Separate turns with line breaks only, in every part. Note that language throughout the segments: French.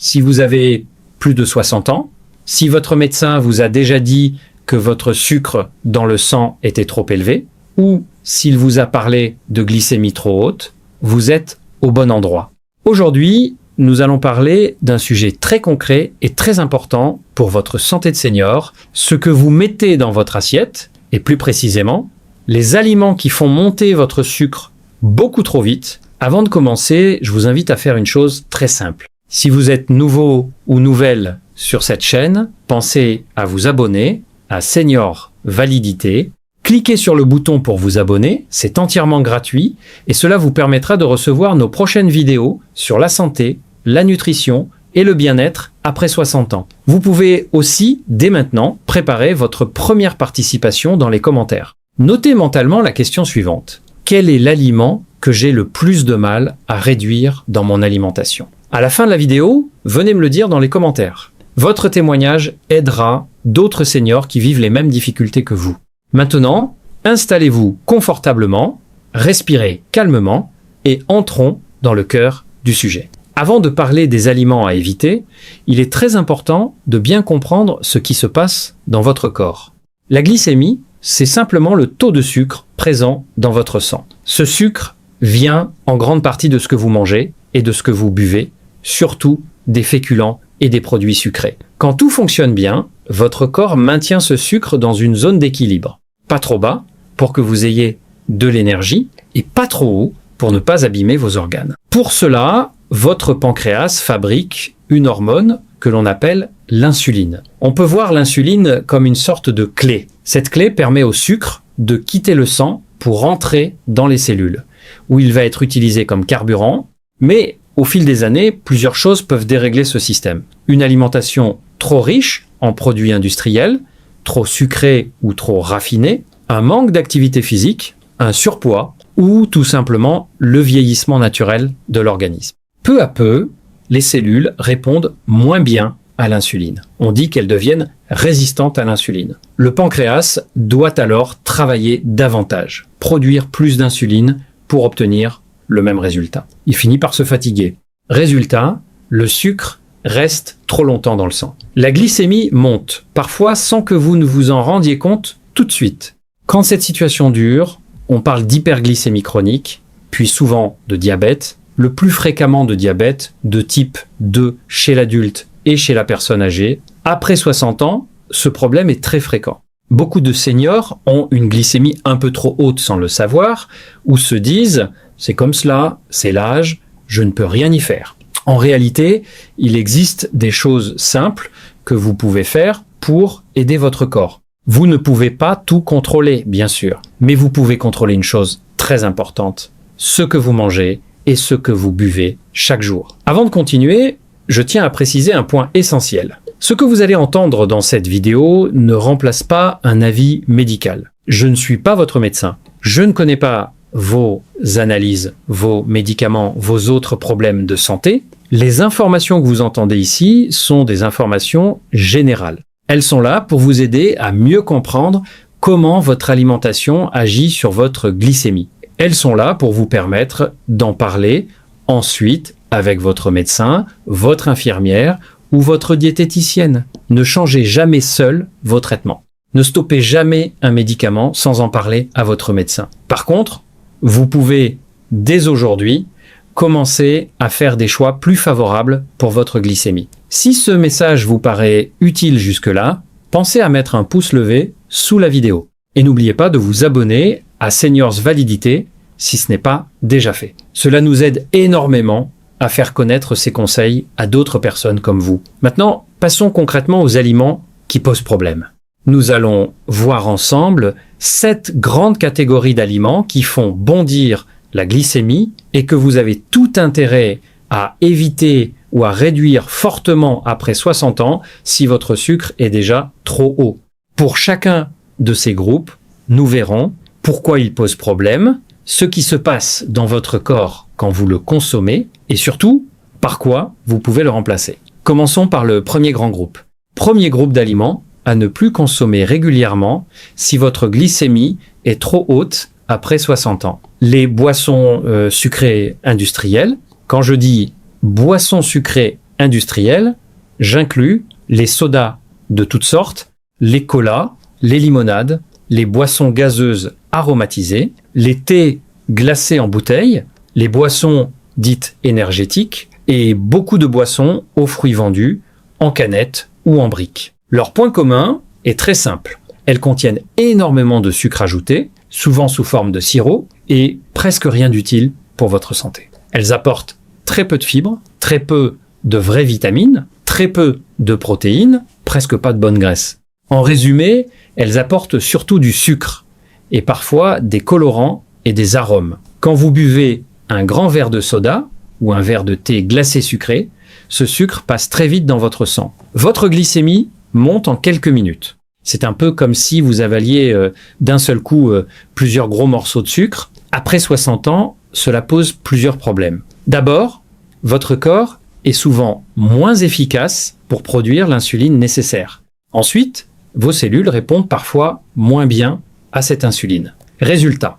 si vous avez plus de 60 ans, si votre médecin vous a déjà dit que votre sucre dans le sang était trop élevé, ou s'il vous a parlé de glycémie trop haute, vous êtes au bon endroit. Aujourd'hui, nous allons parler d'un sujet très concret et très important pour votre santé de senior, ce que vous mettez dans votre assiette, et plus précisément, les aliments qui font monter votre sucre beaucoup trop vite. Avant de commencer, je vous invite à faire une chose très simple. Si vous êtes nouveau ou nouvelle sur cette chaîne, pensez à vous abonner à Senior Validité. Cliquez sur le bouton pour vous abonner, c'est entièrement gratuit et cela vous permettra de recevoir nos prochaines vidéos sur la santé, la nutrition et le bien-être après 60 ans. Vous pouvez aussi, dès maintenant, préparer votre première participation dans les commentaires. Notez mentalement la question suivante. Quel est l'aliment que j'ai le plus de mal à réduire dans mon alimentation? À la fin de la vidéo, venez me le dire dans les commentaires. Votre témoignage aidera d'autres seniors qui vivent les mêmes difficultés que vous. Maintenant, installez-vous confortablement, respirez calmement et entrons dans le cœur du sujet. Avant de parler des aliments à éviter, il est très important de bien comprendre ce qui se passe dans votre corps. La glycémie, c'est simplement le taux de sucre présent dans votre sang. Ce sucre vient en grande partie de ce que vous mangez et de ce que vous buvez, surtout des féculents et des produits sucrés. Quand tout fonctionne bien, votre corps maintient ce sucre dans une zone d'équilibre. Pas trop bas pour que vous ayez de l'énergie et pas trop haut pour ne pas abîmer vos organes. Pour cela, votre pancréas fabrique une hormone que l'on appelle l'insuline. On peut voir l'insuline comme une sorte de clé. Cette clé permet au sucre de quitter le sang pour entrer dans les cellules, où il va être utilisé comme carburant, mais au fil des années, plusieurs choses peuvent dérégler ce système. Une alimentation trop riche en produits industriels, trop sucrée ou trop raffinée, un manque d'activité physique, un surpoids ou tout simplement le vieillissement naturel de l'organisme. Peu à peu, les cellules répondent moins bien à l'insuline. On dit qu'elles deviennent résistantes à l'insuline. Le pancréas doit alors travailler davantage, produire plus d'insuline pour obtenir le même résultat. Il finit par se fatiguer. Résultat, le sucre reste trop longtemps dans le sang. La glycémie monte, parfois sans que vous ne vous en rendiez compte tout de suite. Quand cette situation dure, on parle d'hyperglycémie chronique, puis souvent de diabète, le plus fréquemment de diabète de type 2 chez l'adulte et chez la personne âgée. Après 60 ans, ce problème est très fréquent. Beaucoup de seniors ont une glycémie un peu trop haute sans le savoir, ou se disent « c'est comme cela, c'est l'âge, je ne peux rien y faire ». En réalité, il existe des choses simples que vous pouvez faire pour aider votre corps. Vous ne pouvez pas tout contrôler, bien sûr, mais vous pouvez contrôler une chose très importante, ce que vous mangez et ce que vous buvez chaque jour. Avant de continuer, je tiens à préciser un point essentiel. Ce que vous allez entendre dans cette vidéo ne remplace pas un avis médical. Je ne suis pas votre médecin. Je ne connais pas vos analyses, vos médicaments, vos autres problèmes de santé. Les informations que vous entendez ici sont des informations générales. Elles sont là pour vous aider à mieux comprendre comment votre alimentation agit sur votre glycémie. Elles sont là pour vous permettre d'en parler ensuite avec votre médecin, votre infirmière ou votre diététicienne. Ne changez jamais seul vos traitements. Ne stoppez jamais un médicament sans en parler à votre médecin. Par contre, vous pouvez, dès aujourd'hui, commencer à faire des choix plus favorables pour votre glycémie. Si ce message vous paraît utile jusque-là, pensez à mettre un pouce levé sous la vidéo. Et n'oubliez pas de vous abonner à Seniors Validité si ce n'est pas déjà fait. Cela nous aide énormément à faire connaître ces conseils à d'autres personnes comme vous. Maintenant, passons concrètement aux aliments qui posent problème. Nous allons voir ensemble 7 grandes catégories d'aliments qui font bondir la glycémie et que vous avez tout intérêt à éviter ou à réduire fortement après 60 ans si votre sucre est déjà trop haut. Pour chacun de ces groupes, nous verrons pourquoi ils posent problème, ce qui se passe dans votre corps quand vous le consommez et surtout, par quoi vous pouvez le remplacer. Commençons par le premier grand groupe. Premier groupe d'aliments à ne plus consommer régulièrement si votre glycémie est trop haute après 60 ans. Les boissons sucrées industrielles. Quand je dis boissons sucrées industriels, j'inclus les sodas de toutes sortes, les colas, les limonades, les boissons gazeuses aromatisées, les thés glacés en bouteille, les boissons dites énergétiques et beaucoup de boissons aux fruits vendus en canettes ou en briques. Leur point commun est très simple. Elles contiennent énormément de sucre ajouté, souvent sous forme de sirop, et presque rien d'utile pour votre santé. Elles apportent très peu de fibres, très peu de vraies vitamines, très peu de protéines, presque pas de bonne graisse. En résumé, elles apportent surtout du sucre et parfois des colorants et des arômes. Quand vous buvez un grand verre de soda ou un verre de thé glacé sucré, ce sucre passe très vite dans votre sang. Votre glycémie monte en quelques minutes. C'est un peu comme si vous avaliez d'un seul coup plusieurs gros morceaux de sucre. Après 60 ans, cela pose plusieurs problèmes. D'abord, votre corps est souvent moins efficace pour produire l'insuline nécessaire. Ensuite, vos cellules répondent parfois moins bien à cette insuline. Résultat,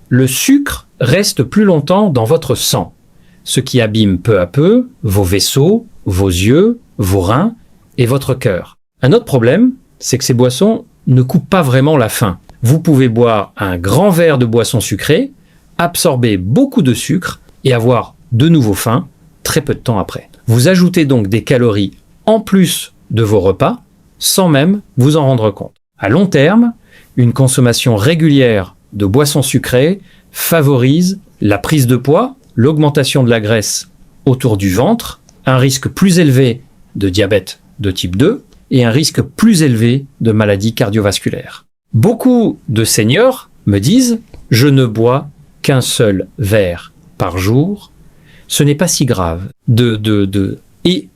le sucre reste plus longtemps dans votre sang, ce qui abîme peu à peu vos vaisseaux, vos yeux, vos reins et votre cœur. Un autre problème, c'est que ces boissons ne coupent pas vraiment la faim. Vous pouvez boire un grand verre de boisson sucrée, absorber beaucoup de sucre et avoir de nouveau faim très peu de temps après. Vous ajoutez donc des calories en plus de vos repas sans même vous en rendre compte. À long terme, une consommation régulière de boissons sucrées favorise la prise de poids, l'augmentation de la graisse autour du ventre, un risque plus élevé de diabète de type 2 et un risque plus élevé de maladies cardiovasculaires. Beaucoup de seniors me disent « Je ne bois qu'un seul verre par jour, ce n'est pas si grave. » Et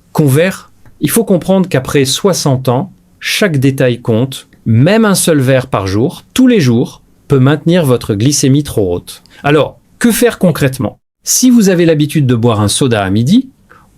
il faut comprendre qu'après 60 ans, chaque détail compte, même un seul verre par jour, tous les jours, peut maintenir votre glycémie trop haute. Alors, que faire concrètement? Si vous avez l'habitude de boire un soda à midi,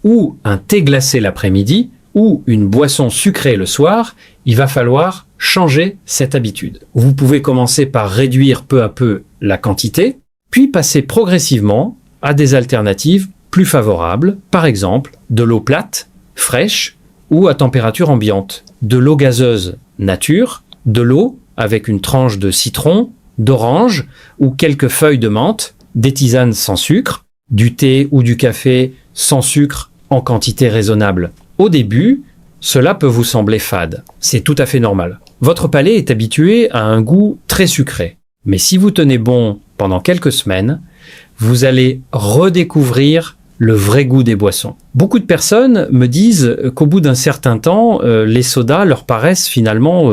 ou un thé glacé l'après-midi, ou une boisson sucrée le soir, il va falloir changer cette habitude. Vous pouvez commencer par réduire peu à peu la quantité, puis passer progressivement à des alternatives plus favorables, par exemple de l'eau plate, fraîche ou à température ambiante, de l'eau gazeuse nature, de l'eau avec une tranche de citron, d'orange ou quelques feuilles de menthe, des tisanes sans sucre, du thé ou du café sans sucre en quantité raisonnable. Au début, cela peut vous sembler fade. C'est tout à fait normal. Votre palais est habitué à un goût très sucré. Mais si vous tenez bon pendant quelques semaines, vous allez redécouvrir le vrai goût des boissons. Beaucoup de personnes me disent qu'au bout d'un certain temps, les sodas leur paraissent finalement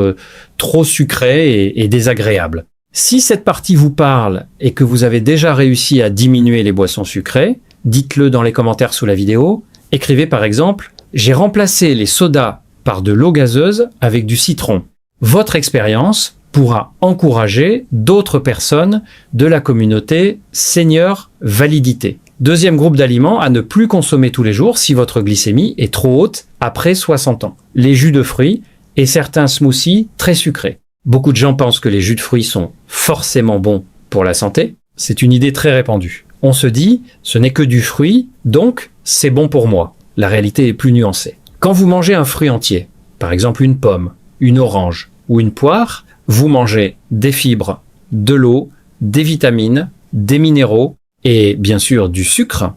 trop sucrés et désagréables. Si cette partie vous parle et que vous avez déjà réussi à diminuer les boissons sucrées, dites-le dans les commentaires sous la vidéo. Écrivez par exemple « J'ai remplacé les sodas par de l'eau gazeuse avec du citron ». Votre expérience pourra encourager d'autres personnes de la communauté Senior Validité. Deuxième groupe d'aliments à ne plus consommer tous les jours si votre glycémie est trop haute après 60 ans. Les jus de fruits et certains smoothies très sucrés. Beaucoup de gens pensent que les jus de fruits sont forcément bons pour la santé. C'est une idée très répandue. On se dit, ce n'est que du fruit, donc c'est bon pour moi. La réalité est plus nuancée. Quand vous mangez un fruit entier, par exemple une pomme, une orange ou une poire, vous mangez des fibres, de l'eau, des vitamines, des minéraux et bien sûr du sucre.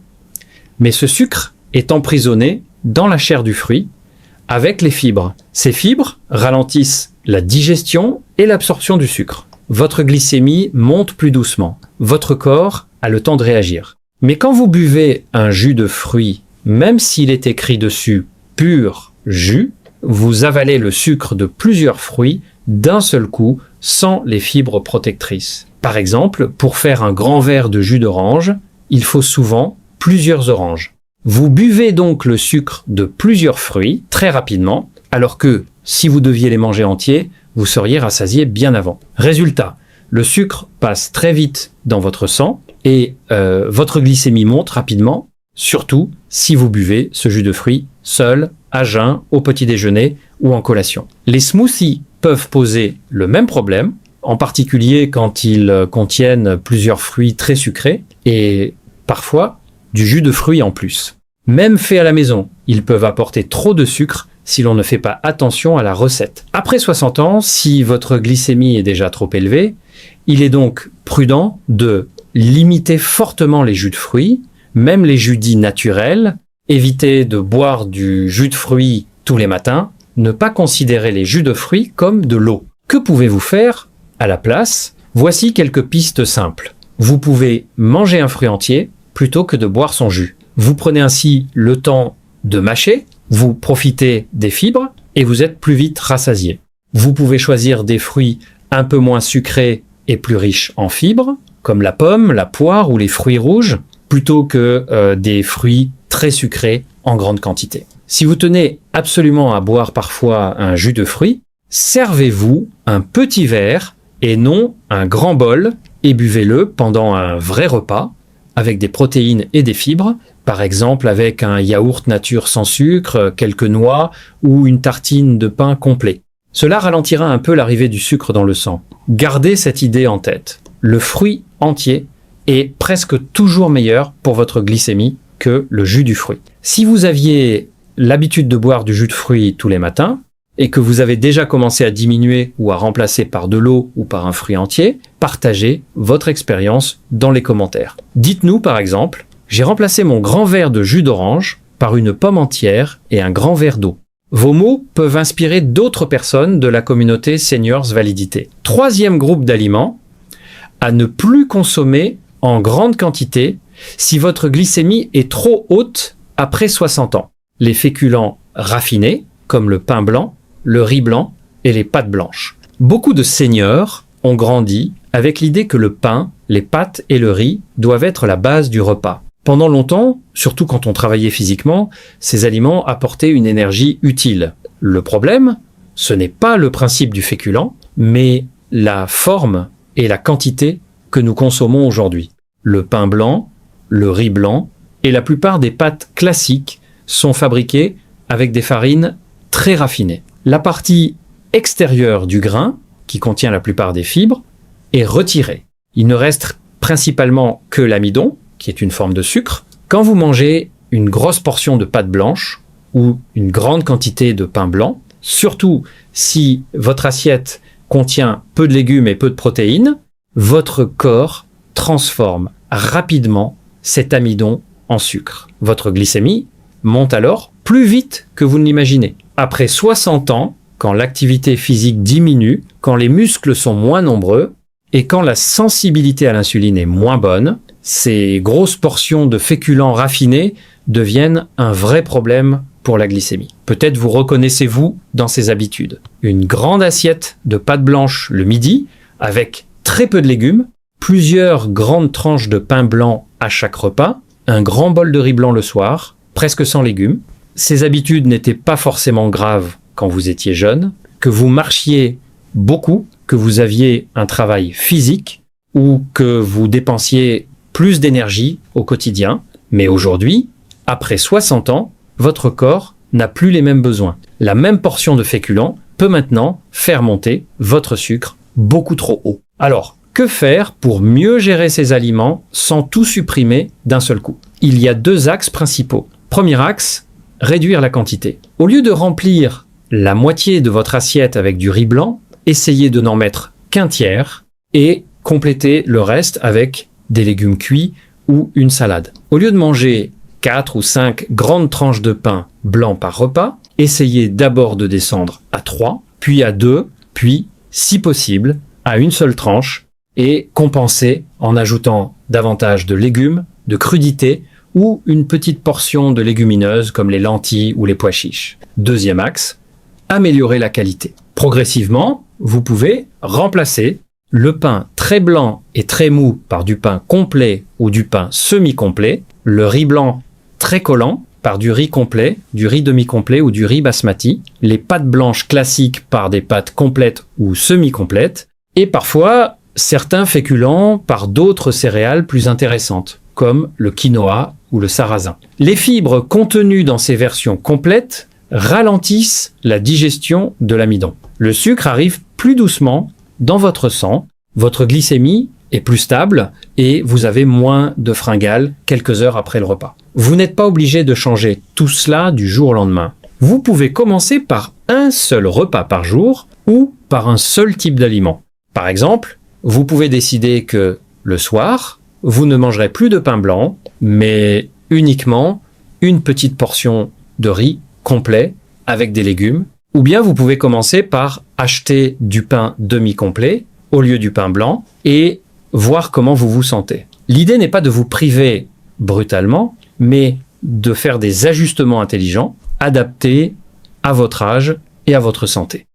Mais ce sucre est emprisonné dans la chair du fruit avec les fibres. Ces fibres ralentissent la digestion et l'absorption du sucre. Votre glycémie monte plus doucement. Votre corps a le temps de réagir. Mais quand vous buvez un jus de fruits, même s'il est écrit dessus « pur jus », vous avalez le sucre de plusieurs fruits d'un seul coup sans les fibres protectrices. Par exemple, pour faire un grand verre de jus d'orange, il faut souvent plusieurs oranges. Vous buvez donc le sucre de plusieurs fruits très rapidement, alors que si vous deviez les manger entiers, vous seriez rassasié bien avant. Résultat, le sucre passe très vite dans votre sang et votre glycémie monte rapidement, surtout si vous buvez ce jus de fruits seul, à jeun, au petit déjeuner ou en collation. Les smoothies peuvent poser le même problème, en particulier quand ils contiennent plusieurs fruits très sucrés et parfois du jus de fruits en plus. Même faits à la maison, ils peuvent apporter trop de sucre si l'on ne fait pas attention à la recette. Après 60 ans, si votre glycémie est déjà trop élevée, il est donc prudent de limiter fortement les jus de fruits, même les jus dits naturels, éviter de boire du jus de fruits tous les matins, ne pas considérer les jus de fruits comme de l'eau. Que pouvez-vous faire à la place? Voici quelques pistes simples. Vous pouvez manger un fruit entier plutôt que de boire son jus. Vous prenez ainsi le temps de mâcher, vous profitez des fibres et vous êtes plus vite rassasié. Vous pouvez choisir des fruits un peu moins sucrés et plus riches en fibres, comme la pomme, la poire ou les fruits rouges, plutôt que des fruits très sucrés en grande quantité. Si vous tenez absolument à boire parfois un jus de fruits, servez-vous un petit verre et non un grand bol et buvez-le pendant un vrai repas avec des protéines et des fibres, par exemple avec un yaourt nature sans sucre, quelques noix ou une tartine de pain complet. Cela ralentira un peu l'arrivée du sucre dans le sang. Gardez cette idée en tête. Le fruit entier est presque toujours meilleur pour votre glycémie que le jus du fruit. Si vous aviez l'habitude de boire du jus de fruits tous les matins et que vous avez déjà commencé à diminuer ou à remplacer par de l'eau ou par un fruit entier, partagez votre expérience dans les commentaires. Dites-nous par exemple, j'ai remplacé mon grand verre de jus d'orange par une pomme entière et un grand verre d'eau. Vos mots peuvent inspirer d'autres personnes de la communauté Seniors Validité. Troisième groupe d'aliments, à ne plus consommer en grande quantité si votre glycémie est trop haute après 60 ans. Les féculents raffinés, comme le pain blanc, le riz blanc et les pâtes blanches. Beaucoup de seniors ont grandi avec l'idée que le pain, les pâtes et le riz doivent être la base du repas. Pendant longtemps, surtout quand on travaillait physiquement, ces aliments apportaient une énergie utile. Le problème, ce n'est pas le principe du féculent, mais la forme et la quantité que nous consommons aujourd'hui. Le pain blanc, le riz blanc et la plupart des pâtes classiques sont fabriquées avec des farines très raffinées. La partie extérieure du grain, qui contient la plupart des fibres, est retirée. Il ne reste principalement que l'amidon, qui est une forme de sucre. Quand vous mangez une grosse portion de pâte blanche ou une grande quantité de pain blanc, surtout si votre assiette contient peu de légumes et peu de protéines, votre corps transforme rapidement cet amidon en sucre. Votre glycémie monte alors plus vite que vous ne l'imaginez. Après 60 ans, quand l'activité physique diminue, quand les muscles sont moins nombreux et quand la sensibilité à l'insuline est moins bonne, ces grosses portions de féculents raffinés deviennent un vrai problème pour la glycémie. Peut-être vous reconnaissez-vous dans ces habitudes. Une grande assiette de pâte blanche le midi, avec très peu de légumes, plusieurs grandes tranches de pain blanc à chaque repas, un grand bol de riz blanc le soir, presque sans légumes. Ces habitudes n'étaient pas forcément graves quand vous étiez jeune, que vous marchiez beaucoup, que vous aviez un travail physique ou que vous dépensiez plus d'énergie au quotidien. Mais aujourd'hui, après 60 ans, votre corps n'a plus les mêmes besoins. La même portion de féculents peut maintenant faire monter votre sucre beaucoup trop haut. Alors, que faire pour mieux gérer ces aliments sans tout supprimer d'un seul coup? Il y a deux axes principaux. Premier axe, réduire la quantité. Au lieu de remplir la moitié de votre assiette avec du riz blanc, essayez de n'en mettre qu'un tiers et complétez le reste avec des légumes cuits ou une salade. Au lieu de manger 4 ou 5 grandes tranches de pain blanc par repas, essayez d'abord de descendre à 3, puis à 2, puis, si possible, à une seule tranche et compensez en ajoutant davantage de légumes, de crudités ou une petite portion de légumineuses comme les lentilles ou les pois chiches. Deuxième axe, améliorer la qualité. Progressivement, vous pouvez remplacer le pain très blanc et très mou par du pain complet ou du pain semi-complet, le riz blanc très collant par du riz complet, du riz demi-complet ou du riz basmati, les pâtes blanches classiques par des pâtes complètes ou semi-complètes, et parfois certains féculents par d'autres céréales plus intéressantes, comme le quinoa ou le sarrasin. Les fibres contenues dans ces versions complètes ralentissent la digestion de l'amidon. Le sucre arrive plus doucement dans votre sang, votre glycémie est plus stable et vous avez moins de fringales quelques heures après le repas. vous n'êtes pas obligé de changer tout cela du jour au lendemain. Vous pouvez commencer par un seul repas par jour ou par un seul type d'aliment. Par exemple, vous pouvez décider que le soir, vous ne mangerez plus de pain blanc, mais uniquement une petite portion de riz complet avec des légumes. Ou bien vous pouvez commencer par acheter du pain demi-complet au lieu du pain blanc et voir comment vous vous sentez. L'idée n'est pas de vous priver brutalement, mais de faire des ajustements intelligents, adaptés à votre âge et à votre santé.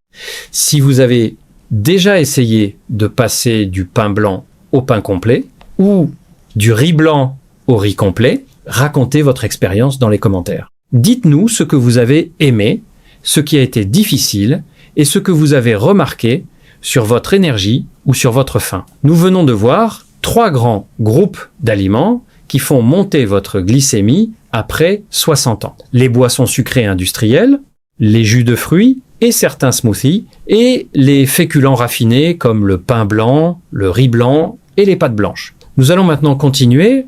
Si vous avez déjà essayé de passer du pain blanc au pain complet ou du riz blanc au riz complet, racontez votre expérience dans les commentaires. Dites-nous ce que vous avez aimé, ce qui a été difficile et ce que vous avez remarqué sur votre énergie ou sur votre faim. Nous venons de voir 3 grands groupes d'aliments qui font monter votre glycémie après 60 ans. Les boissons sucrées industrielles, les jus de fruits et certains smoothies, et les féculents raffinés comme le pain blanc, le riz blanc et les pâtes blanches. Nous allons maintenant continuer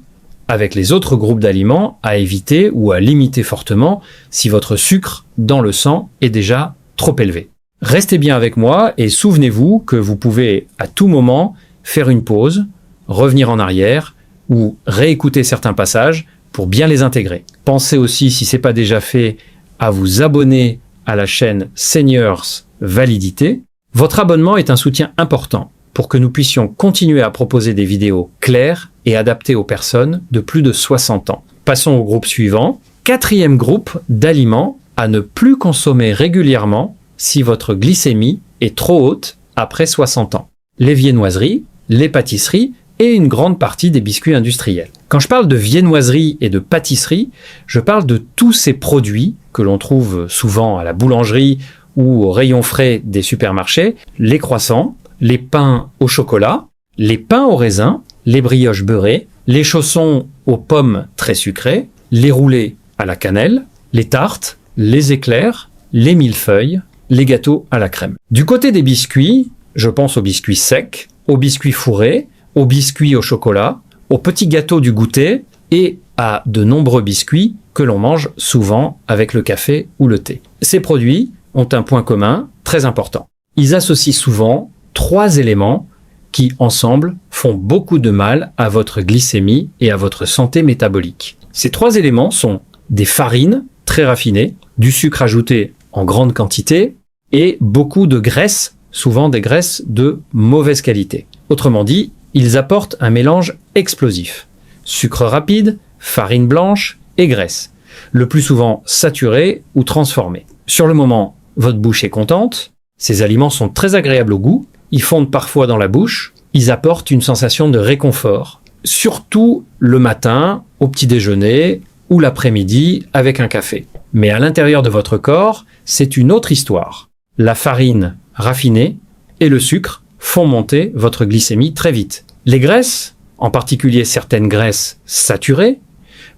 avec les autres groupes d'aliments à éviter ou à limiter fortement si votre sucre dans le sang est déjà trop élevé. Restez bien avec moi et souvenez-vous que vous pouvez à tout moment faire une pause, revenir en arrière ou réécouter certains passages pour bien les intégrer. Pensez aussi, si ce n'est pas déjà fait, à vous abonner à la chaîne Seniors Validité. Votre abonnement est un soutien important pour que nous puissions continuer à proposer des vidéos claires et adaptées aux personnes de plus de 60 ans. Passons au groupe suivant. 4e groupe d'aliments à ne plus consommer régulièrement si votre glycémie est trop haute après 60 ans. Les viennoiseries, les pâtisseries et une grande partie des biscuits industriels. Quand je parle de viennoiserie et de pâtisserie, je parle de tous ces produits que l'on trouve souvent à la boulangerie ou au rayon frais des supermarchés, les croissants, les pains au chocolat, les pains au raisin, les brioches beurrées, les chaussons aux pommes très sucrées, les roulés à la cannelle, les tartes, les éclairs, les millefeuilles, les gâteaux à la crème. Du côté des biscuits, je pense aux biscuits secs, aux biscuits fourrés, aux biscuits au chocolat, aux petits gâteaux du goûter et à de nombreux biscuits que l'on mange souvent avec le café ou le thé. Ces produits ont un point commun très important. Ils associent souvent 3 éléments qui, ensemble, font beaucoup de mal à votre glycémie et à votre santé métabolique. Ces 3 éléments sont des farines très raffinées, du sucre ajouté en grande quantité et beaucoup de graisses, souvent des graisses de mauvaise qualité. Autrement dit, ils apportent un mélange explosif. Sucre rapide, farine blanche et graisse. Le plus souvent saturé ou transformé. Sur le moment, votre bouche est contente. Ces aliments sont très agréables au goût. Ils fondent parfois dans la bouche. Ils apportent une sensation de réconfort. Surtout le matin, au petit déjeuner ou l'après-midi avec un café. Mais à l'intérieur de votre corps, c'est une autre histoire. La farine raffinée et le sucre font monter votre glycémie très vite. Les graisses, en particulier certaines graisses saturées,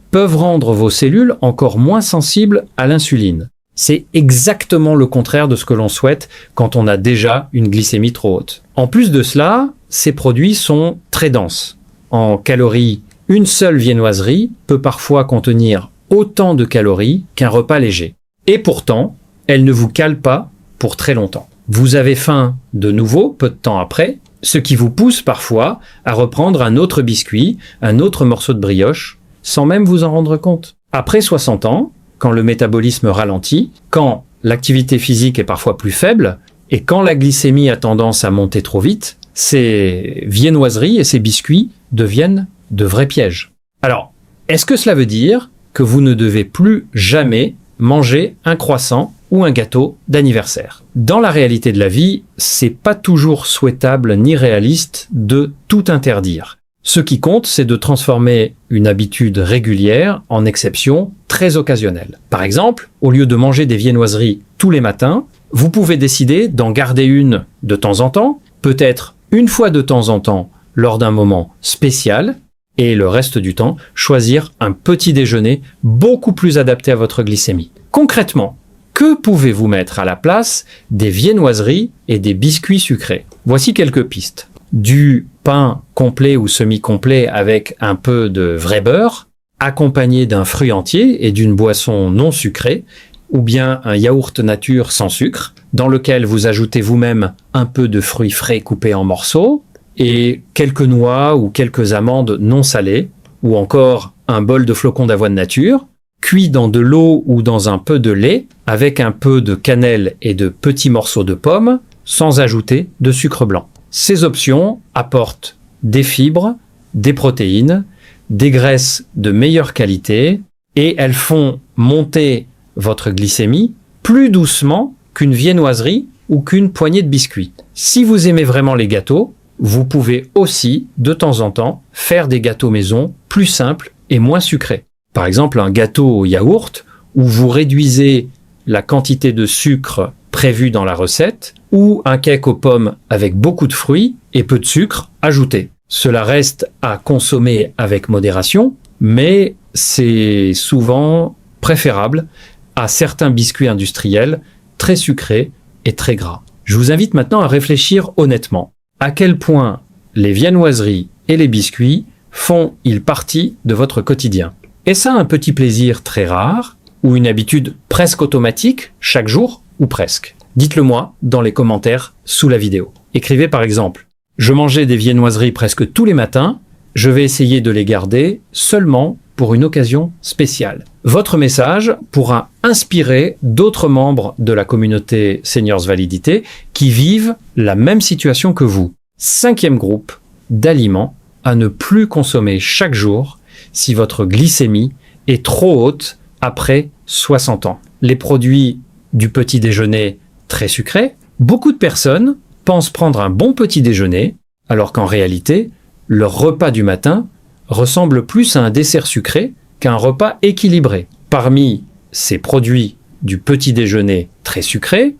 peuvent rendre vos cellules encore moins sensibles à l'insuline. C'est exactement le contraire de ce que l'on souhaite quand on a déjà une glycémie trop haute. En plus de cela, ces produits sont très denses. En calories, une seule viennoiserie peut parfois contenir autant de calories qu'un repas léger. Et pourtant, elle ne vous cale pas pour très longtemps. Vous avez faim de nouveau peu de temps après, ce qui vous pousse parfois à reprendre un autre biscuit, un autre morceau de brioche, sans même vous en rendre compte. Après 60 ans, quand le métabolisme ralentit, quand l'activité physique est parfois plus faible, et quand la glycémie a tendance à monter trop vite, ces viennoiseries et ces biscuits deviennent de vrais pièges. Alors, est-ce que cela veut dire que vous ne devez plus jamais manger un croissant ou un gâteau d'anniversaire? Dans la réalité de la vie, c'est pas toujours souhaitable ni réaliste de tout interdire. Ce qui compte, c'est de transformer une habitude régulière en exception très occasionnelle. Par exemple, au lieu de manger des viennoiseries tous les matins, vous pouvez décider d'en garder une de temps en temps, peut-être une fois de temps en temps lors d'un moment spécial, et le reste du temps, choisir un petit déjeuner beaucoup plus adapté à votre glycémie. Concrètement, que pouvez-vous mettre à la place des viennoiseries et des biscuits sucrés? Voici quelques pistes. Du pain complet ou semi-complet avec un peu de vrai beurre, accompagné d'un fruit entier et d'une boisson non sucrée, ou bien un yaourt nature sans sucre, dans lequel vous ajoutez vous-même un peu de fruits frais coupés en morceaux, et quelques noix ou quelques amandes non salées, ou encore un bol de flocons d'avoine nature, cuit dans de l'eau ou dans un peu de lait, avec un peu de cannelle et de petits morceaux de pommes, sans ajouter de sucre blanc. Ces options apportent des fibres, des protéines, des graisses de meilleure qualité, et elles font monter votre glycémie plus doucement qu'une viennoiserie ou qu'une poignée de biscuits. Si vous aimez vraiment les gâteaux, vous pouvez aussi, de temps en temps, faire des gâteaux maison plus simples et moins sucrés. Par exemple, un gâteau au yaourt où vous réduisez la quantité de sucre prévue dans la recette, ou un cake aux pommes avec beaucoup de fruits et peu de sucre ajouté. Cela reste à consommer avec modération, mais c'est souvent préférable à certains biscuits industriels très sucrés et très gras. Je vous invite maintenant à réfléchir honnêtement. À quel point les viennoiseries et les biscuits font-ils partie de votre quotidien? Est-ce un petit plaisir très rare ou une habitude presque automatique chaque jour ou presque? Dites-le moi dans les commentaires sous la vidéo. Écrivez par exemple: je mangeais des viennoiseries presque tous les matins, je vais essayer de les garder seulement pour une occasion spéciale. Votre message pourra inspirer d'autres membres de la communauté Seniors Validité qui vivent la même situation que vous. 5e groupe d'aliments à ne plus consommer chaque jour si votre glycémie est trop haute après 60 ans. Les produits du petit déjeuner très sucrés. Beaucoup de personnes pensent prendre un bon petit déjeuner, alors qu'en réalité, leur repas du matin ressemble plus à un dessert sucré qu'à un repas équilibré. Parmi ces produits du petit déjeuner très sucré,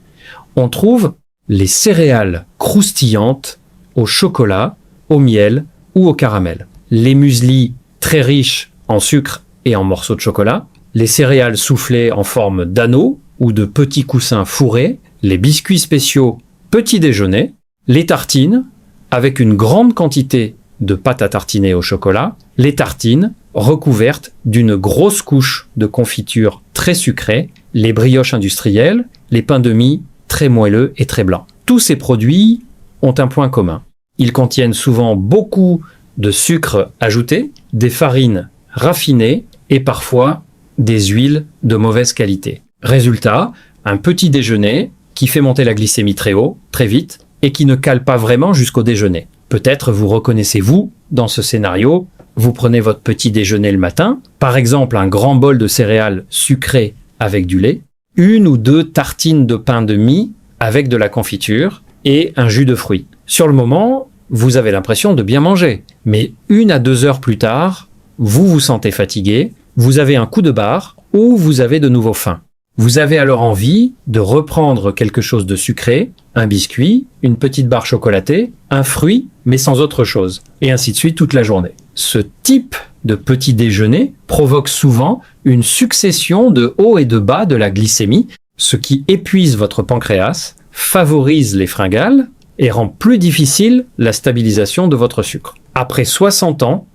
on trouve les céréales croustillantes au chocolat, au miel ou au caramel, les mueslis très riches en sucre et en morceaux de chocolat, les céréales soufflées en forme d'anneaux ou de petits coussins fourrés, les biscuits spéciaux petit déjeuner, les tartines avec une grande quantité de pâte à tartiner au chocolat, les tartines recouvertes d'une grosse couche de confiture très sucrée, les brioches industrielles, les pains de mie très moelleux et très blancs. Tous ces produits ont un point commun. Ils contiennent souvent beaucoup de sucre ajouté, des farines raffinées et parfois des huiles de mauvaise qualité. Résultat, un petit déjeuner qui fait monter la glycémie très haut, très vite, et qui ne cale pas vraiment jusqu'au déjeuner. Peut-être vous reconnaissez-vous dans ce scénario. Vous prenez votre petit déjeuner le matin, par exemple un grand bol de céréales sucrées avec du lait, 1 ou 2 tartines de pain de mie avec de la confiture et un jus de fruits. Sur le moment, vous avez l'impression de bien manger, mais 1 à 2 heures plus tard, vous vous sentez fatigué, vous avez un coup de barre ou vous avez de nouveau faim. Vous avez alors envie de reprendre quelque chose de sucré, un biscuit, une petite barre chocolatée, un fruit, mais sans autre chose, et ainsi de suite toute la journée. Ce type de petit déjeuner provoque souvent une succession de hauts et de bas de la glycémie, ce qui épuise votre pancréas, favorise les fringales et rend plus difficile la stabilisation de votre sucre. Après 60 ans,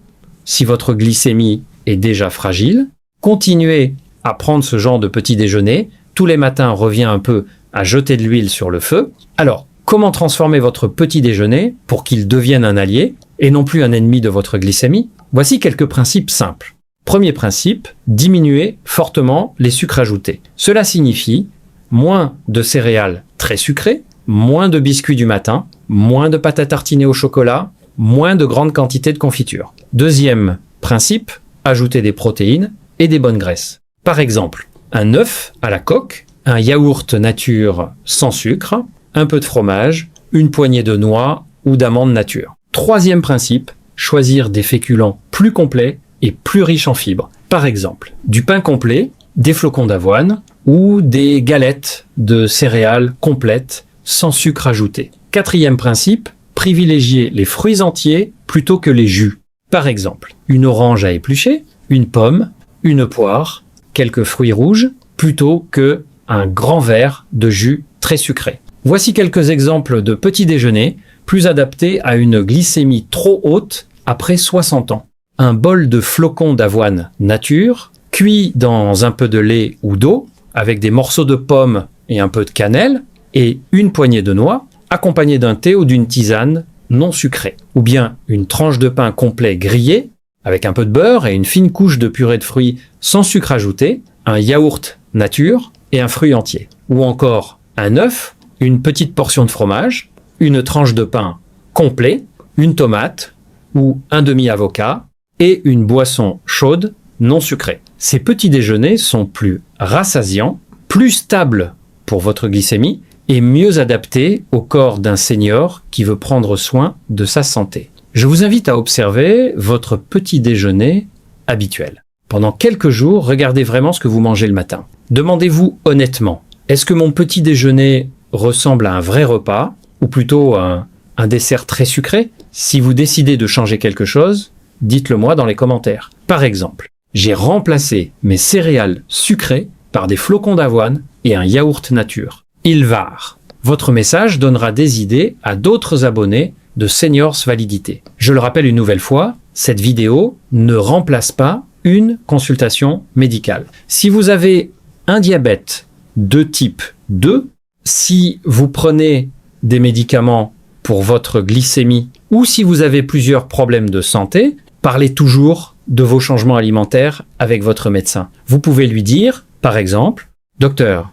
si votre glycémie est déjà fragile, continuez à prendre ce genre de petit déjeuner. Tous les matins, revient un peu à jeter de l'huile sur le feu. Alors, comment transformer votre petit déjeuner pour qu'il devienne un allié et non plus un ennemi de votre glycémie? Voici quelques principes simples. Premier principe, diminuer fortement les sucres ajoutés. Cela signifie moins de céréales très sucrées, moins de biscuits du matin, moins de pâte à tartiner au chocolat, moins de grandes quantités de confiture. Deuxième principe, ajouter des protéines et des bonnes graisses. Par exemple, un œuf à la coque, un yaourt nature sans sucre, un peu de fromage, une poignée de noix ou d'amandes nature. Troisième principe, choisir des féculents plus complets et plus riches en fibres. Par exemple, du pain complet, des flocons d'avoine ou des galettes de céréales complètes sans sucre ajouté. Quatrième principe, privilégier les fruits entiers plutôt que les jus. Par exemple, une orange à éplucher, une pomme, une poire, quelques fruits rouges, plutôt que un grand verre de jus très sucré. Voici quelques exemples de petits déjeuners plus adaptés à une glycémie trop haute après 60 ans. un bol de flocons d'avoine nature, cuit dans un peu de lait ou d'eau, avec des morceaux de pommes et un peu de cannelle, et une poignée de noix, accompagnée d'un thé ou d'une tisane non sucrée. Ou bien une tranche de pain complet grillé, avec un peu de beurre et une fine couche de purée de fruits sans sucre ajouté, un yaourt nature et un fruit entier. Ou encore un œuf, une petite portion de fromage, une tranche de pain complet, une tomate ou un demi-avocat et une boisson chaude non sucrée. Ces petits déjeuners sont plus rassasiants, plus stables pour votre glycémie et mieux adaptés au corps d'un senior qui veut prendre soin de sa santé. Je vous invite à observer votre petit déjeuner habituel. Pendant quelques jours, regardez vraiment ce que vous mangez le matin. Demandez-vous honnêtement, est-ce que mon petit déjeuner ressemble à un vrai repas ou plutôt à un dessert très sucré? Si vous décidez de changer quelque chose, dites-le moi dans les commentaires. Par exemple, j'ai remplacé mes céréales sucrées par des flocons d'avoine et un yaourt nature. Ilvar. Votre message donnera des idées à d'autres abonnés de Seniors Validité. Je le rappelle une nouvelle fois, cette vidéo ne remplace pas une consultation médicale. Si vous avez un diabète de type 2, si vous prenez des médicaments pour votre glycémie ou si vous avez plusieurs problèmes de santé, parlez toujours de vos changements alimentaires avec votre médecin. Vous pouvez lui dire, par exemple, « Docteur,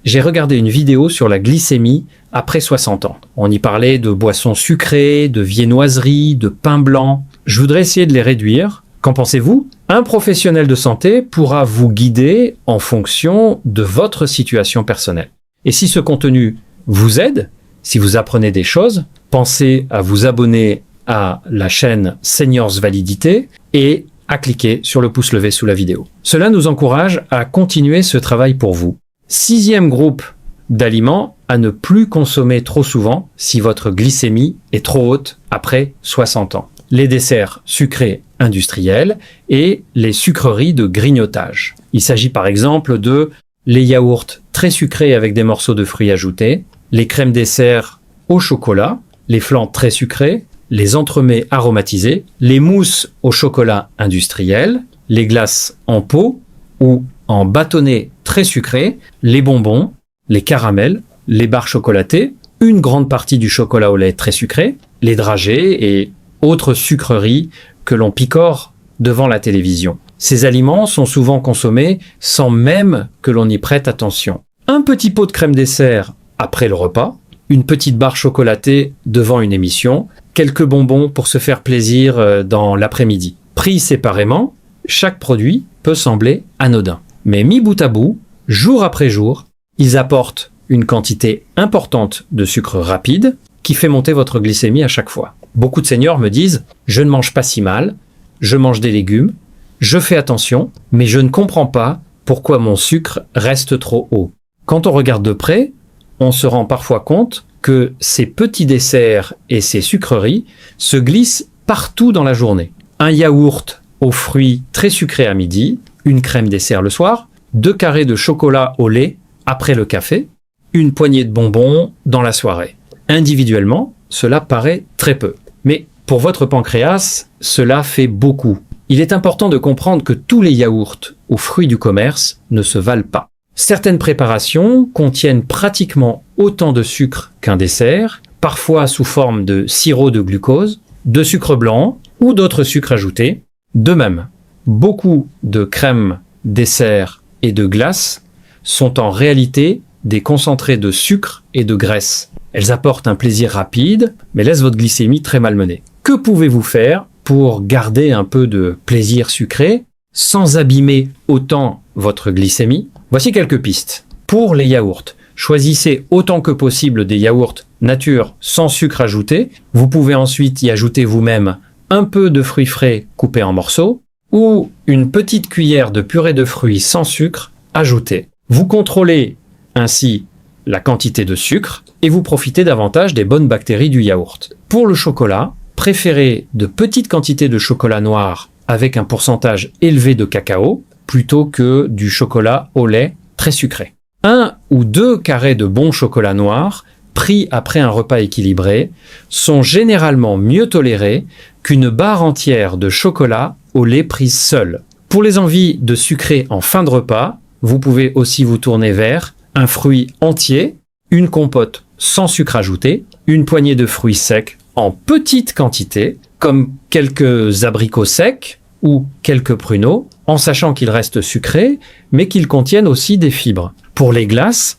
j'ai regardé une vidéo sur la glycémie après 60 ans. On y parlait de boissons sucrées, de viennoiseries, de pain blanc. Je voudrais essayer de les réduire. Qu'en pensez-vous ? Un professionnel de santé pourra vous guider en fonction de votre situation personnelle. Et si ce contenu vous aide, si vous apprenez des choses, pensez à vous abonner à la chaîne Seniors Validité et à cliquer sur le pouce levé sous la vidéo. Cela nous encourage à continuer ce travail pour vous. 6e groupe d'aliments à ne plus consommer trop souvent si votre glycémie est trop haute après 60 ans. Les desserts sucrés industriels et les sucreries de grignotage. Il s'agit par exemple de les yaourts très sucrés avec des morceaux de fruits ajoutés, les crèmes dessert au chocolat, les flancs très sucrés, les entremets aromatisés, les mousses au chocolat industriel, les glaces en pot ou en bâtonnets très sucrés, les bonbons, les caramels, les barres chocolatées, une grande partie du chocolat au lait très sucré, les dragées et autres sucreries que l'on picore devant la télévision. Ces aliments sont souvent consommés sans même que l'on y prête attention. Un petit pot de crème dessert après le repas, une petite barre chocolatée devant une émission, quelques bonbons pour se faire plaisir dans l'après-midi. Pris séparément, chaque produit peut sembler anodin. Mais mis bout à bout, jour après jour, ils apportent une quantité importante de sucre rapide qui fait monter votre glycémie à chaque fois. Beaucoup de seniors me disent « Je ne mange pas si mal, je mange des légumes, je fais attention, mais je ne comprends pas pourquoi mon sucre reste trop haut. » Quand on regarde de près, on se rend parfois compte que ces petits desserts et ces sucreries se glissent partout dans la journée. Un yaourt aux fruits très sucrés à midi, une crème dessert le soir, 2 carrés de chocolat au lait après le café, une poignée de bonbons dans la soirée. Individuellement, cela paraît très peu. Mais pour votre pancréas, cela fait beaucoup. Il est important de comprendre que tous les yaourts aux fruits du commerce ne se valent pas. Certaines préparations contiennent pratiquement autant de sucre qu'un dessert, parfois sous forme de sirop de glucose, de sucre blanc ou d'autres sucres ajoutés. De même, beaucoup de crèmes, desserts et de glaces sont en réalité des concentrés de sucre et de graisse. Elles apportent un plaisir rapide, mais laissent votre glycémie très malmenée. Que pouvez-vous faire pour garder un peu de plaisir sucré sans abîmer autant votre glycémie? Voici quelques pistes. Pour les yaourts, choisissez autant que possible des yaourts nature sans sucre ajouté. Vous pouvez ensuite y ajouter vous-même un peu de fruits frais coupés en morceaux ou une petite cuillère de purée de fruits sans sucre ajoutée. Vous contrôlez ainsi la quantité de sucre et vous profitez davantage des bonnes bactéries du yaourt. Pour le chocolat, préférez de petites quantités de chocolat noir avec un pourcentage élevé de cacao plutôt que du chocolat au lait très sucré. 1 ou 2 carrés de bon chocolat noir pris après un repas équilibré sont généralement mieux tolérés qu'une barre entière de chocolat au lait prise seule. Pour les envies de sucré en fin de repas, vous pouvez aussi vous tourner vers un fruit entier, une compote sans sucre ajouté, une poignée de fruits secs en petite quantité, comme quelques abricots secs ou quelques pruneaux, en sachant qu'ils restent sucrés, mais qu'ils contiennent aussi des fibres. Pour les glaces,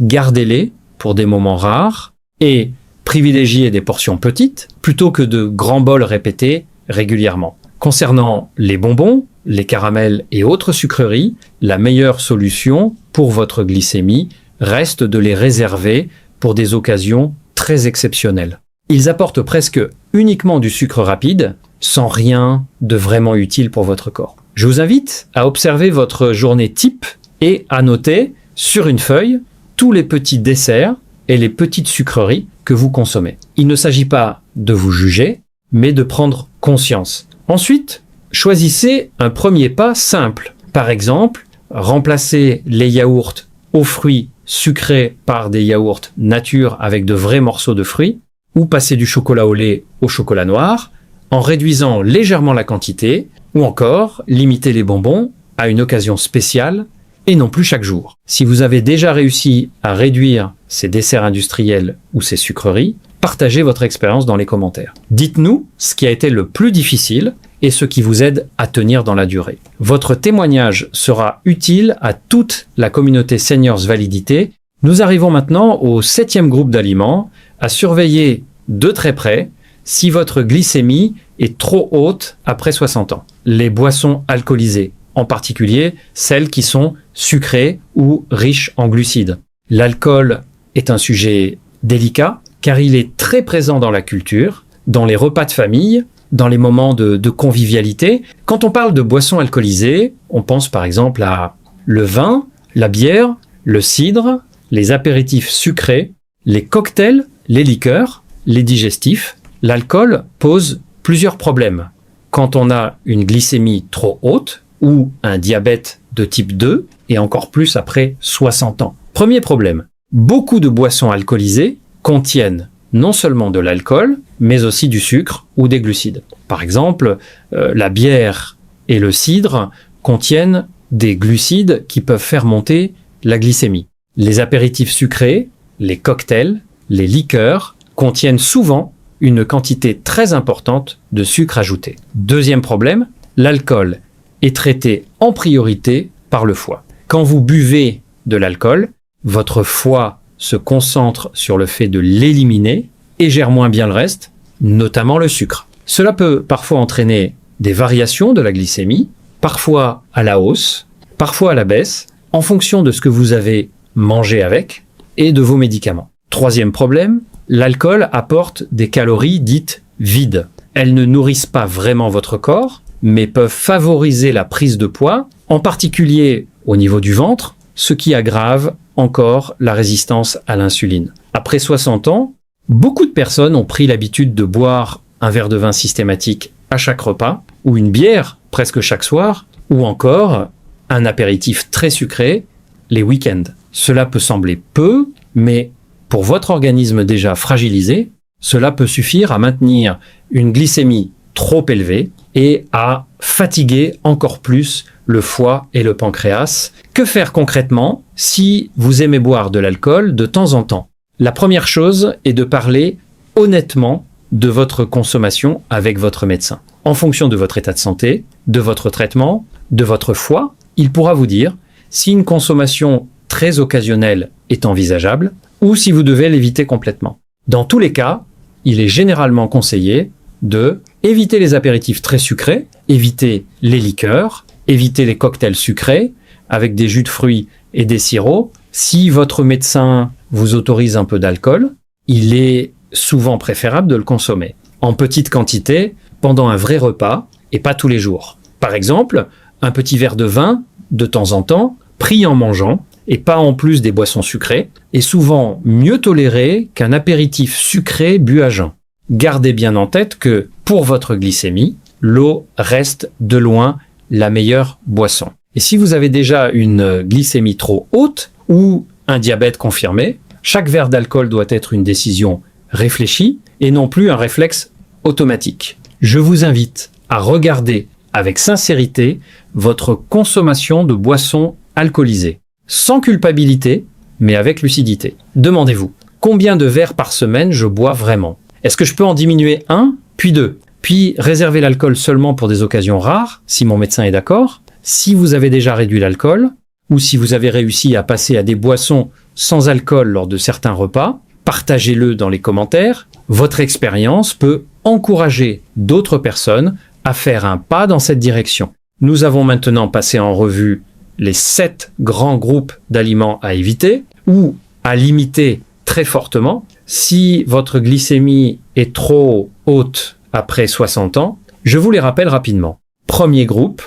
gardez-les pour des moments rares et privilégiez des portions petites plutôt que de grands bols répétés régulièrement. Concernant les bonbons, les caramels et autres sucreries, la meilleure solution pour votre glycémie reste de les réserver pour des occasions très exceptionnelles. Ils apportent presque uniquement du sucre rapide, sans rien de vraiment utile pour votre corps. Je vous invite à observer votre journée type et à noter sur une feuille tous les petits desserts et les petites sucreries que vous consommez. Il ne s'agit pas de vous juger, mais de prendre conscience. Ensuite, choisissez un premier pas simple. Par exemple, remplacez les yaourts aux fruits sucrés par des yaourts nature avec de vrais morceaux de fruits, ou passez du chocolat au lait au chocolat noir, en réduisant légèrement la quantité, ou encore limitez les bonbons à une occasion spéciale et non plus chaque jour. Si vous avez déjà réussi à réduire ces desserts industriels ou ces sucreries, partagez votre expérience dans les commentaires. Dites-nous ce qui a été le plus difficile et ce qui vous aide à tenir dans la durée. Votre témoignage sera utile à toute la communauté Seniors Validité. Nous arrivons maintenant au 7e groupe d'aliments à surveiller de très près si votre glycémie est trop haute après 60 ans. Les boissons alcoolisées, en particulier celles qui sont sucrées ou riches en glucides. L'alcool est un sujet délicat car il est très présent dans la culture, dans les repas de famille, dans les moments de convivialité. Quand on parle de boissons alcoolisées, on pense par exemple à le vin, la bière, le cidre, les apéritifs sucrés, les cocktails, les liqueurs, les digestifs. L'alcool pose plusieurs problèmes. Quand on a une glycémie trop haute ou un diabète de type 2, et encore plus après 60 ans. Premier problème, beaucoup de boissons alcoolisées contiennent non seulement de l'alcool, mais aussi du sucre ou des glucides. Par exemple, la bière et le cidre contiennent des glucides qui peuvent faire monter la glycémie. Les apéritifs sucrés, les cocktails, les liqueurs contiennent souvent une quantité très importante de sucre ajouté. Deuxième problème, l'alcool est traité en priorité par le foie. Quand vous buvez de l'alcool, votre foie se concentre sur le fait de l'éliminer et gère moins bien le reste, notamment le sucre. Cela peut parfois entraîner des variations de la glycémie, parfois à la hausse, parfois à la baisse, en fonction de ce que vous avez mangé avec et de vos médicaments. Troisième problème, l'alcool apporte des calories dites vides. Elles ne nourrissent pas vraiment votre corps, mais peuvent favoriser la prise de poids, en particulier au niveau du ventre, ce qui aggrave encore la résistance à l'insuline. Après 60 ans, beaucoup de personnes ont pris l'habitude de boire un verre de vin systématique à chaque repas, ou une bière presque chaque soir, ou encore un apéritif très sucré les week-ends. Cela peut sembler peu, mais pour votre organisme déjà fragilisé, cela peut suffire à maintenir une glycémie trop élevée et à fatiguer encore plus le foie et le pancréas. Que faire concrètement si vous aimez boire de l'alcool de temps en temps? La première chose est de parler honnêtement de votre consommation avec votre médecin. En fonction de votre état de santé, de votre traitement, de votre foie, il pourra vous dire si une consommation très occasionnelle est envisageable ou si vous devez l'éviter complètement. Dans tous les cas, il est généralement conseillé de éviter les apéritifs très sucrés, éviter les liqueurs, éviter les cocktails sucrés avec des jus de fruits et des sirops. Si votre médecin vous autorise un peu d'alcool, il est souvent préférable de le consommer en petite quantité pendant un vrai repas et pas tous les jours. Par exemple, un petit verre de vin de temps en temps, pris en mangeant et pas en plus des boissons sucrées, est souvent mieux toléré qu'un apéritif sucré bu à jeun. Gardez bien en tête que pour votre glycémie, l'eau reste de loin la meilleure boisson. Et si vous avez déjà une glycémie trop haute ou un diabète confirmé, chaque verre d'alcool doit être une décision réfléchie et non plus un réflexe automatique. Je vous invite à regarder avec sincérité votre consommation de boissons alcoolisées, sans culpabilité, mais avec lucidité. Demandez-vous, combien de verres par semaine je bois vraiment? Est-ce que je peux en diminuer un, puis deux? Puis réserver l'alcool seulement pour des occasions rares, si mon médecin est d'accord? Si vous avez déjà réduit l'alcool, ou si vous avez réussi à passer à des boissons sans alcool lors de certains repas, partagez-le dans les commentaires. Votre expérience peut encourager d'autres personnes à faire un pas dans cette direction. Nous avons maintenant passé en revue les 7 grands groupes d'aliments à éviter ou à limiter très fortement. Si votre glycémie est trop haute après 60 ans, je vous les rappelle rapidement. Premier groupe,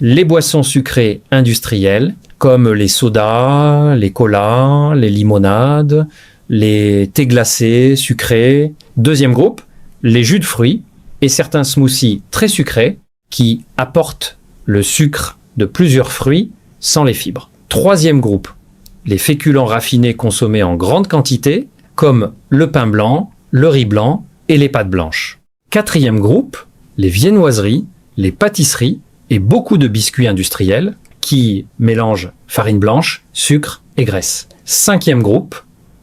les boissons sucrées industrielles, comme les sodas, les colas, les limonades, les thés glacés sucrés. Deuxième groupe, les jus de fruits et certains smoothies très sucrés qui apportent le sucre de plusieurs fruits sans les fibres. Troisième groupe, les féculents raffinés consommés en grande quantité, comme le pain blanc, le riz blanc et les pâtes blanches. Quatrième groupe, les viennoiseries, les pâtisseries et beaucoup de biscuits industriels qui mélangent farine blanche, sucre et graisse. Cinquième groupe,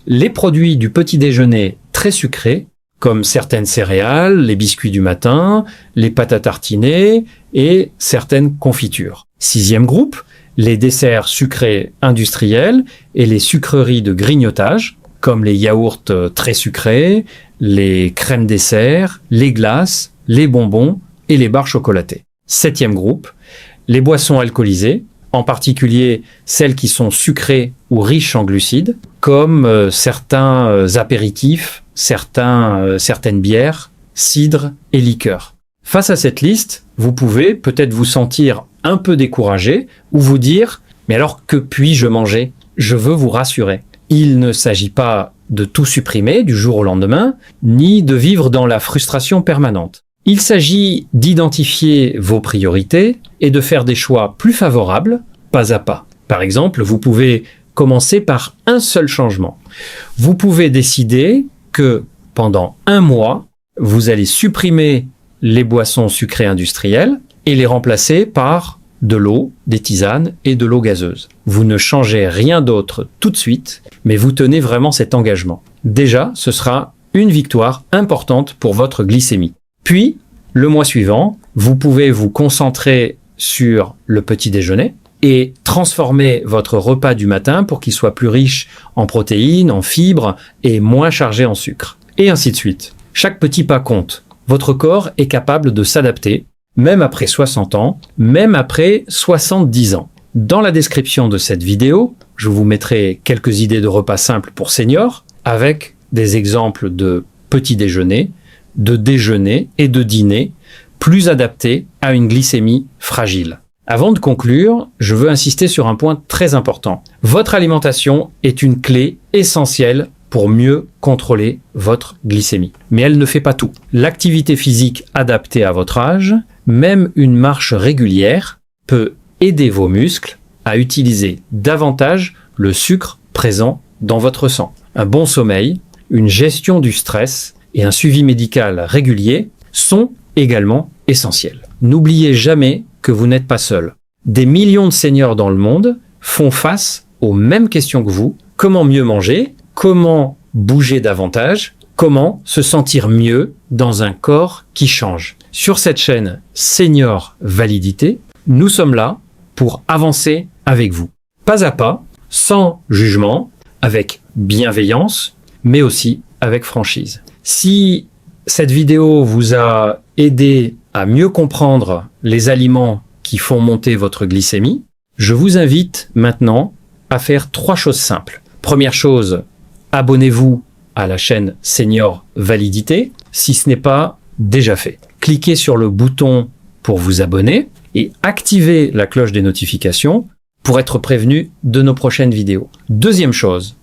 les produits du petit déjeuner très sucrés, comme certaines céréales, les biscuits du matin, les pâtes à tartiner et certaines confitures. Sixième groupe, les desserts sucrés industriels et les sucreries de grignotage, comme les yaourts très sucrés, les crèmes desserts, les glaces, les bonbons et les barres chocolatées. Septième groupe, les boissons alcoolisées, en particulier celles qui sont sucrées ou riches en glucides, comme certains apéritifs, certaines bières, cidres et liqueurs. Face à cette liste, vous pouvez peut-être vous sentir un peu découragé ou vous dire « Mais alors que puis-je manger ?» Je veux vous rassurer. Il ne s'agit pas de tout supprimer du jour au lendemain, ni de vivre dans la frustration permanente. Il s'agit d'identifier vos priorités et de faire des choix plus favorables, pas à pas. Par exemple, vous pouvez commencer par un seul changement. Vous pouvez décider que pendant un mois, vous allez supprimer les boissons sucrées industrielles et les remplacer par de l'eau, des tisanes et de l'eau gazeuse. Vous ne changez rien d'autre tout de suite, mais vous tenez vraiment cet engagement. Déjà, ce sera une victoire importante pour votre glycémie. Puis, le mois suivant, vous pouvez vous concentrer sur le petit déjeuner et transformer votre repas du matin pour qu'il soit plus riche en protéines, en fibres et moins chargé en sucre. Et ainsi de suite. Chaque petit pas compte. Votre corps est capable de s'adapter, même après 60 ans, même après 70 ans. Dans la description de cette vidéo, je vous mettrai quelques idées de repas simples pour seniors, avec des exemples de petit déjeuner, de déjeuner et de dîner plus adaptés à une glycémie fragile. Avant de conclure, je veux insister sur un point très important. Votre alimentation est une clé essentielle pour mieux contrôler votre glycémie. Mais elle ne fait pas tout. L'activité physique adaptée à votre âge, même une marche régulière, peut aider vos muscles à utiliser davantage le sucre présent dans votre sang. Un bon sommeil, une gestion du stress et un suivi médical régulier sont également essentiels. N'oubliez jamais que vous n'êtes pas seul. Des millions de seniors dans le monde font face aux mêmes questions que vous. Comment mieux manger? Comment bouger davantage? Comment se sentir mieux dans un corps qui change? Sur cette chaîne Senior Validité, nous sommes là pour avancer avec vous. Pas à pas, sans jugement, avec bienveillance, mais aussi avec franchise. Si cette vidéo vous a aidé à mieux comprendre les aliments qui font monter votre glycémie, je vous invite maintenant à faire 3 choses simples. Première chose, abonnez-vous à la chaîne Senior Validité si ce n'est pas déjà fait. Cliquez sur le bouton pour vous abonner et activez la cloche des notifications pour être prévenu de nos prochaines vidéos. Deuxième chose,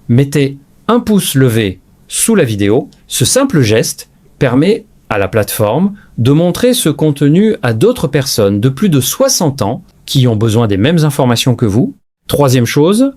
mettez un pouce levé sous la vidéo. Ce simple geste permet à la plateforme de montrer ce contenu à d'autres personnes de plus de 60 ans qui ont besoin des mêmes informations que vous. Troisième chose,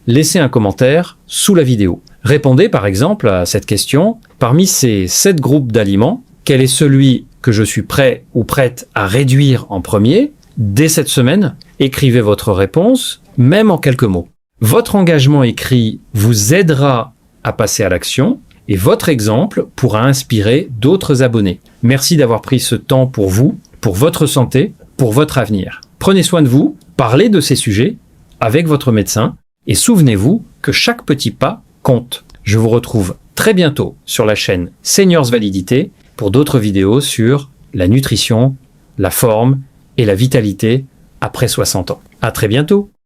laissez un commentaire sous la vidéo. Répondez par exemple à cette question: parmi ces 7 groupes d'aliments, quel est celui que je suis prêt ou prête à réduire en premier. Dès cette semaine, écrivez votre réponse, même en quelques mots. Votre engagement écrit vous aidera à passer à l'action et votre exemple pourra inspirer d'autres abonnés. Merci d'avoir pris ce temps pour vous, pour votre santé, pour votre avenir. Prenez soin de vous, parlez de ces sujets avec votre médecin et souvenez-vous que chaque petit pas compte. Je vous retrouve très bientôt sur la chaîne Seniors Validité pour d'autres vidéos sur la nutrition, la forme et la vitalité après 60 ans. À très bientôt!